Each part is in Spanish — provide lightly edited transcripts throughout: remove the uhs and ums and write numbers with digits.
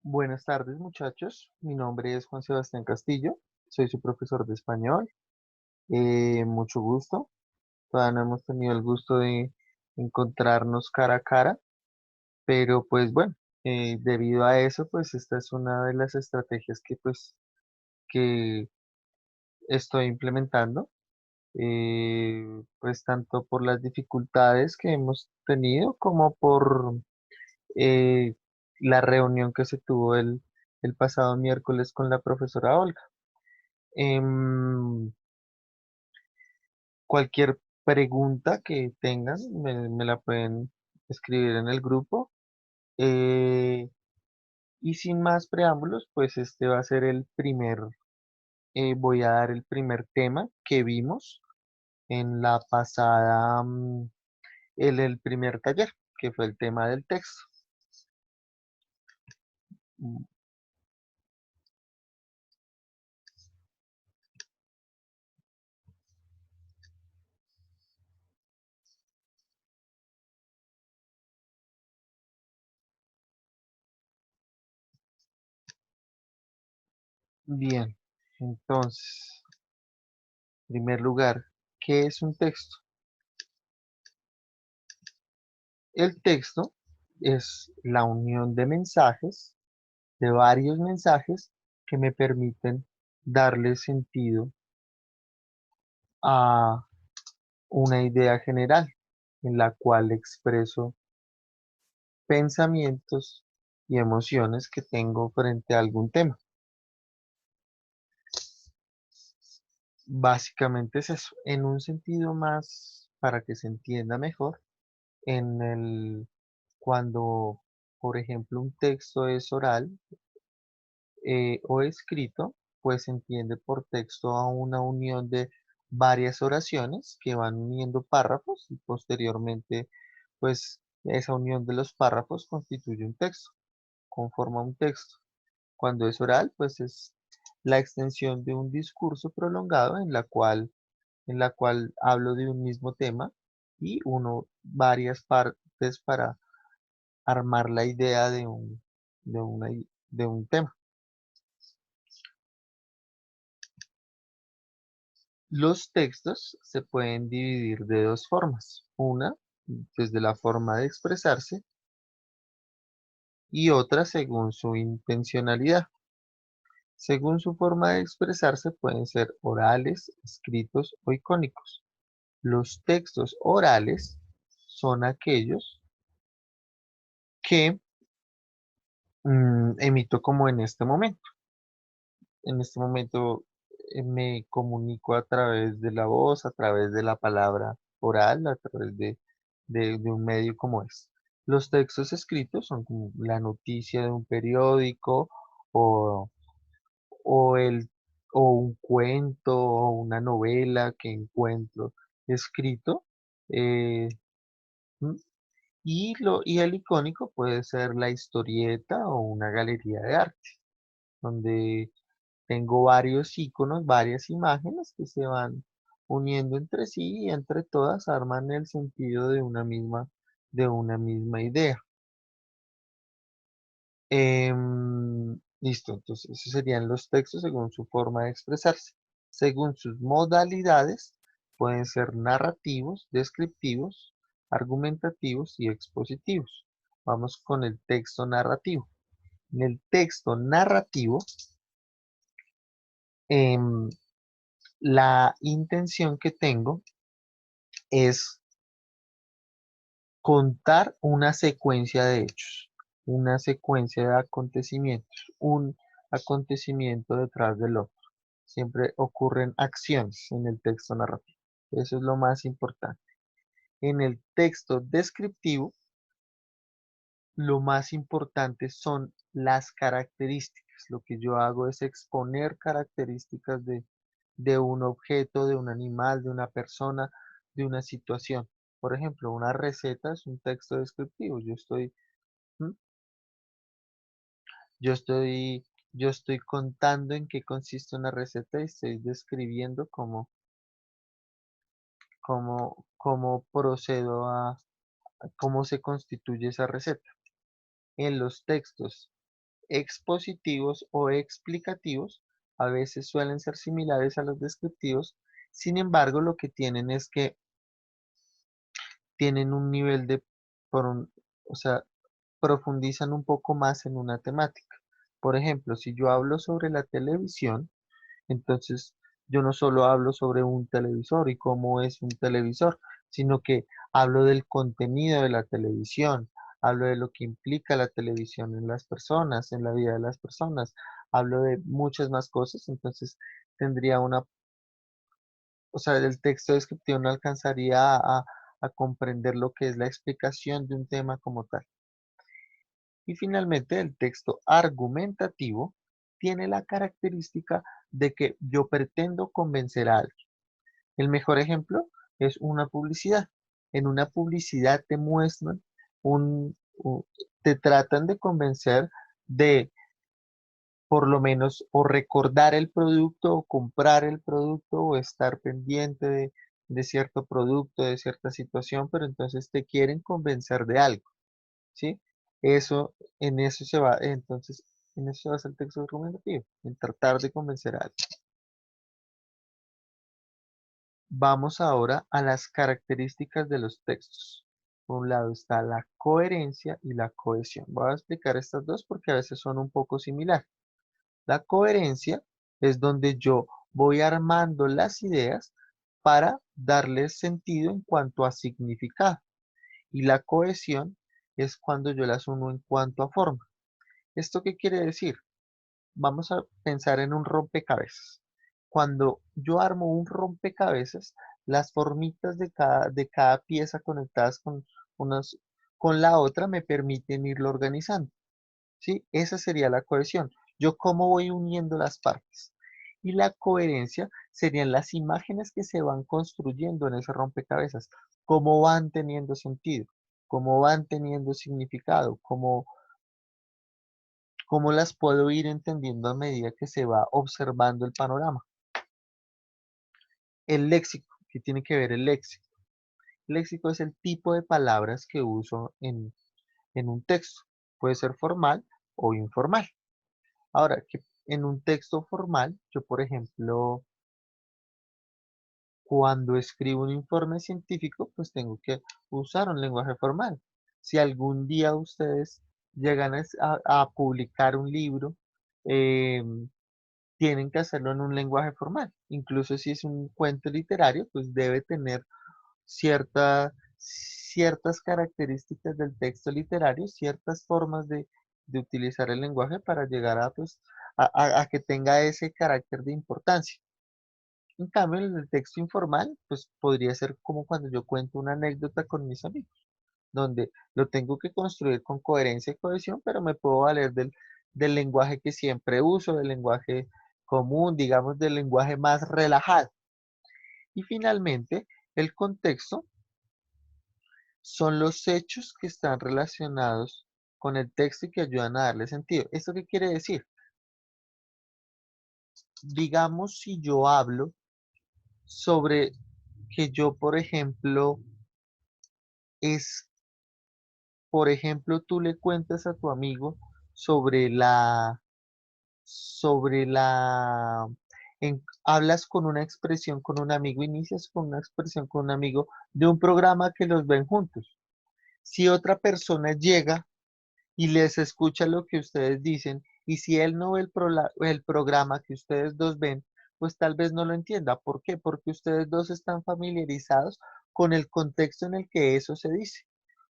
Buenas tardes, muchachos. Mi nombre es Juan Sebastián Castillo. Soy su profesor de español. Mucho gusto. Todavía no hemos tenido el gusto de encontrarnos cara a cara, pero pues bueno, debido a eso, pues esta es una de las estrategias que estoy implementando, pues tanto por las dificultades que hemos tenido como por eh, la reunión que se tuvo el pasado miércoles con la profesora Olga. Em, Cualquier pregunta que tengan me la pueden escribir en el grupo. Eh, y sin más preámbulos, pues este va a ser voy a dar el primer tema que vimos en la pasada, el primer taller, que fue el tema del texto. Mm, Bien, entonces, en primer lugar, ¿qué es un texto? El texto es la unión de mensajes, de varios mensajes que me permiten darle sentido a una idea general en la cual expreso pensamientos y emociones que tengo frente a algún tema. Básicamente es eso, en un sentido más para que se entienda mejor, en el cuando, por ejemplo, un texto es oral, o escrito, pues se entiende por texto a una unión de varias oraciones que van uniendo párrafos y posteriormente, pues esa unión de los párrafos constituye un texto, conforma un texto. Cuando es oral, pues es la extensión de un discurso prolongado en la cual hablo de un mismo tema y uno varias partes para armar la idea de, una, de un tema. Los textos se pueden dividir de dos formas. Una, desde la forma de expresarse y otra según su intencionalidad. Según su forma de expresarse pueden ser orales, escritos o icónicos. Los textos orales son aquellos que emito como en este momento. En este momento me comunico a través de la voz, a través de la palabra oral, a través de un medio como es. Los textos escritos son como la noticia de un periódico o, o, el, o un cuento o una novela que encuentro escrito. eh, ¿m? y el icónico puede ser la historieta o una galería de arte, donde tengo varios iconos, varias imágenes que se van uniendo entre sí y entre todas arman el sentido de una misma idea. Listo, entonces esos serían los textos según su forma de expresarse. Según sus modalidades, pueden ser narrativos, descriptivos, argumentativos y expositivos. Vamos con el texto narrativo. En el texto narrativo, em, la intención que tengo es contar una secuencia de hechos, una secuencia de acontecimientos, un acontecimiento detrás del otro. Siempre ocurren acciones en el texto narrativo. Eso es lo más importante. En el texto descriptivo, lo más importante son las características. Lo que yo hago es exponer características de un objeto, de un animal, de una persona, de una situación. Por ejemplo, una receta es un texto descriptivo. ¿Mm? Yo estoy, yo estoy contando en qué consiste una receta y estoy describiendo cómo procedo a cómo se constituye esa receta. En los textos expositivos o explicativos, a veces suelen ser similares a los descriptivos, sin embargo, lo que tienen es que tienen un nivel de, o sea, profundizan un poco más en una temática. Por ejemplo, si yo hablo sobre la televisión, entonces yo no solo hablo sobre un televisor y cómo es un televisor, sino que hablo del contenido de la televisión, hablo de lo que implica la televisión en las personas, en la vida de las personas, hablo de muchas más cosas, entonces tendría una, o sea, el texto descriptivo no alcanzaría a comprender lo que es la explicación de un tema como tal. Y finalmente, el texto argumentativo tiene la característica de que yo pretendo convencer a alguien. El mejor ejemplo es una publicidad. En una publicidad te muestran te tratan de convencer de por lo menos o recordar el producto o comprar el producto o estar pendiente de cierto producto, de cierta situación, pero entonces te quieren convencer de algo. ¿Sí? Eso, en eso se basa el texto argumentativo, en tratar de convencer a alguien. Vamos ahora a las características de los textos. Por un lado está la coherencia y la cohesión. Voy a explicar estas dos porque a veces son un poco similares. La coherencia es donde yo voy armando las ideas para darles sentido en cuanto a significado. Y la cohesión es cuando yo las uno en cuanto a forma. ¿Esto qué quiere decir? Vamos a pensar en un rompecabezas. Cuando yo armo un rompecabezas, las formitas de cada pieza conectadas unas, con la otra me permiten irlo organizando. ¿Sí? Esa sería la cohesión. Yo cómo voy uniendo las partes. Y la coherencia serían las imágenes que se van construyendo en ese rompecabezas, cómo van teniendo sentido, cómo van teniendo significado, cómo las puedo ir entendiendo a medida que se va observando el panorama. El léxico, ¿qué tiene que ver el léxico? El léxico es el tipo de palabras que uso en un texto. Puede ser formal o informal. Ahora, que en un texto formal, yo por ejemplo, cuando escribo un informe científico, pues tengo que usar un lenguaje formal. Si algún día ustedes llegan a publicar un libro, tienen que hacerlo en un lenguaje formal. Incluso si es un cuento literario, pues debe tener ciertas características del texto literario, ciertas formas de utilizar el lenguaje para llegar a, pues, a que tenga ese carácter de importancia. En cambio, en el texto informal, pues podría ser como cuando yo cuento una anécdota con mis amigos, donde lo tengo que construir con coherencia y cohesión, pero me puedo valer del lenguaje que siempre uso, del lenguaje común, digamos, del lenguaje más relajado. Y finalmente, el contexto son los hechos que están relacionados con el texto y que ayudan a darle sentido. ¿Esto qué quiere decir? Digamos, si yo hablo sobre que yo, por ejemplo, es, por ejemplo, tú le cuentas a tu amigo sobre sobre la, hablas con una expresión con un amigo, inicias con una expresión con un amigo de un programa que los ven juntos. Si otra persona llega y les escucha lo que ustedes dicen, y si él no ve el programa que ustedes dos ven, pues tal vez no lo entienda. ¿Por qué? Porque ustedes dos están familiarizados con el contexto en el que eso se dice,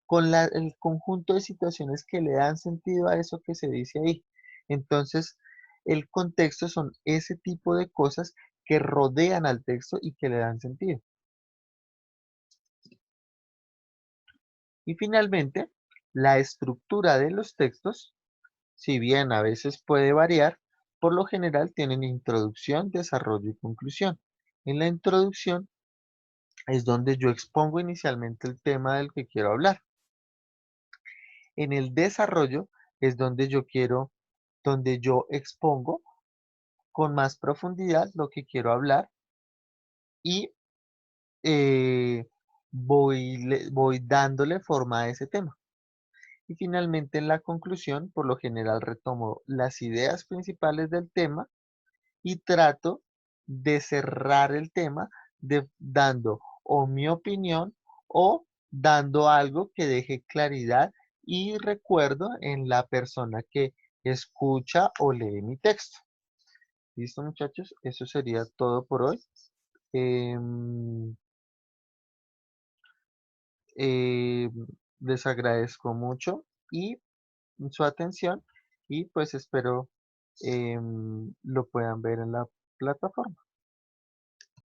con el conjunto de situaciones que le dan sentido a eso que se dice ahí. Entonces, el contexto son ese tipo de cosas que rodean al texto y que le dan sentido. Y finalmente, la estructura de los textos, si bien a veces puede variar, por lo general tienen introducción, desarrollo y conclusión. En la introducción es donde yo expongo inicialmente el tema del que quiero hablar. En el desarrollo es donde yo expongo con más profundidad lo que quiero hablar y voy dándole forma a ese tema. Y finalmente en la conclusión, por lo general retomo las ideas principales del tema y trato de cerrar el tema dando o mi opinión o dando algo que deje claridad y recuerdo en la persona que escucha o lee mi texto. ¿Listo, muchachos? Eso sería todo por hoy. Em, eh, Les agradezco mucho y su atención y pues espero lo puedan ver en la plataforma.